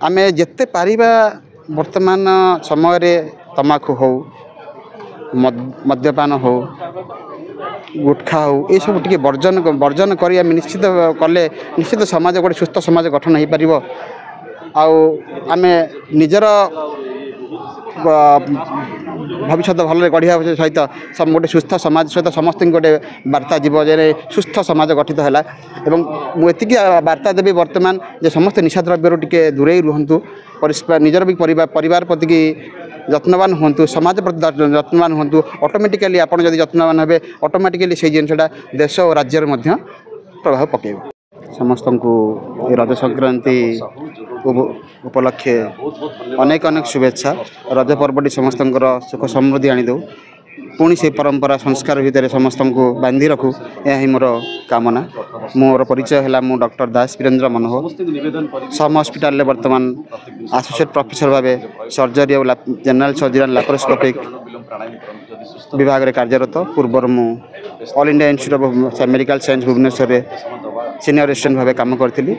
आमे जिते पारिबा वर्तमान समय रे तमाकू हो मद्यपान हो गुटखा हो ये सब टी वर्जन वर्जन कर निश्चित कले निश्चित समाज गोटे सुस्थ समाज गठन हो पार आमे निजर भविष्य भल गढ़िया सहित गोटे सुस्थ समाज सहित समस्त गोटे वार्ता जीव जे सुस्थ समाज गठित है मुझे वार्ता देवी वर्तमान जे समस्त निशा द्रव्य टे दूरे रुहतु निजर भी परिवार प्रति की जत्नवान हूँ समाज प्रति जत्नवान हूँ ऑटोमेटिकली आप जत्नवान हे ऑटोमेटिकली से जिनसा देश और राज्य प्रभाव पकेब समस्त को रज संक्रांति उपलक्षे अनेक अनेक शुभेच्छा रज पर्वटी समस्त सुख समृद्धि आनीदे पुणी से परंपरा संस्कार भितर समस्त को बांधि रखू यही मोर कामना मोर परिचय है मु डॉक्टर दास वीरेंद्र मनोहर सम हॉस्पिटल वर्तमान एसोसिएट प्रोफेसर भाव सर्जरी और जनरल सर्जरी एंड लैप्रोस्कोपिक विभाग में कार्यरत पूर्व मु all India institute of medical science Bhubaneswar senior resident भाव काम करी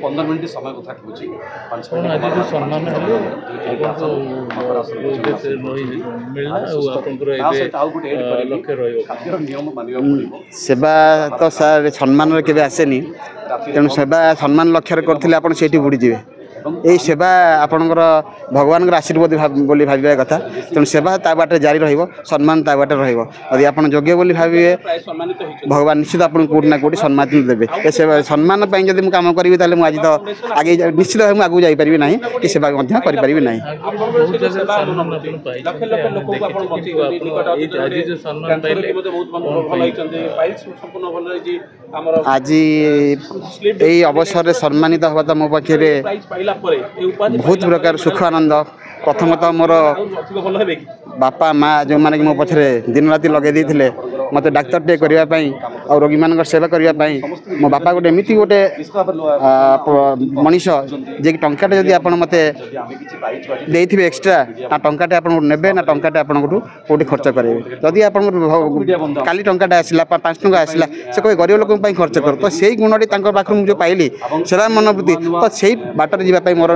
सेवा तो सार सम्मान के आसेनी तेणु सेवा सम्मान लक्ष्य करते बुड़ीजे यही सेवा आपणकर भगवान आशीर्वाद बोली भाव कथा तेणु सेवा ता बाटे जारी सम्मान ता बाटे रही आप योग्य बोली भावे भगवान निश्चित आपको कौटी ना कौटी सम्मान देवे सम्मान जब मुझे कम करी आज तो आगे निश्चित भाव आगे जापरि ना कि सेवा करी ना आज यही अवसर सम्मानित हवा तो मो पाखे बहुत प्रकार सुख आनंद प्रथमतः मोर बापा माँ जो मैंने मो पछरे दिन राति लगे देते मत डाक्तर टे करने और रोगी मान सेवा करने मो बापा गोटे एमती गोटे मनीष जे कि टंकाटे जदि आप मत देते एक्सट्रा ना टंकाटे आप ने ना टंकाटे आपको कौटी खर्च करेंगे जदि आप काली टंकाटे आसला 5 टंका आसला से कहे गरीब लोक खर्च कर तो से गुणटी पाखु जो पाइली से मनोवृत्ति तो से बाटर जावाई मोर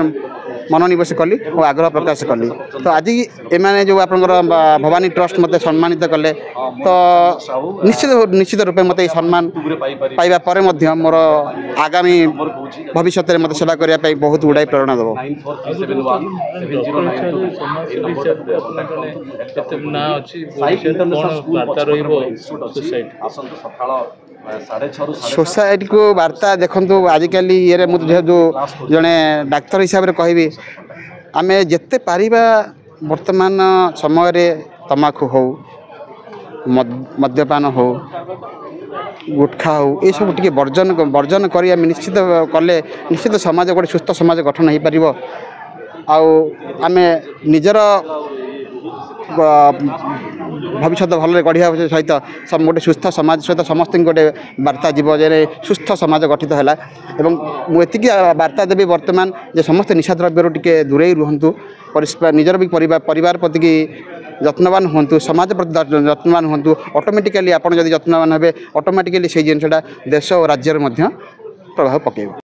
मनोनिवेश कली और आग्रह प्रकाश कली तो आज एमाने जो आप भवानी ट्रस्ट मत सम्मानित कले तो निश्चित रूपे मत सम्मान पाइबा परे मध्य मोर आगामी भविष्य मत सेवा करने बहुत गुड़ाई प्रेरणा देव सोसाइटी को वार्ता देखु आजिकल ये मुझे जो जड़े डाक्तर हिसाब से कहि आमे जिते पारिबा वर्तमान समय रे तमाकू हो मद्यपान हो गुटखा हो ये सब टी वर्जन वर्जन कर निश्चित कले निश्चित समाज गोटे सुस्थ समाज गठन हो पार आमे निजर भविष्य भल गढ़िया सहित गोटे सुस्थ समाज सहित समस्त गोटे वार्ता जीव जे सुस्थ समाज गठित है मुझे वार्ता देवी वर्तमान जे समस्त निशा द्रव्य टे दूरे रुहतु निजर भी परिवार प्रति की जत्नवान हूँ समाज प्रति जत्नवान हूँ ऑटोमेटिकली आप जत्नवान हे ऑटोमेटिकली से जिनसा देश और राज्य प्रभाव पकेब।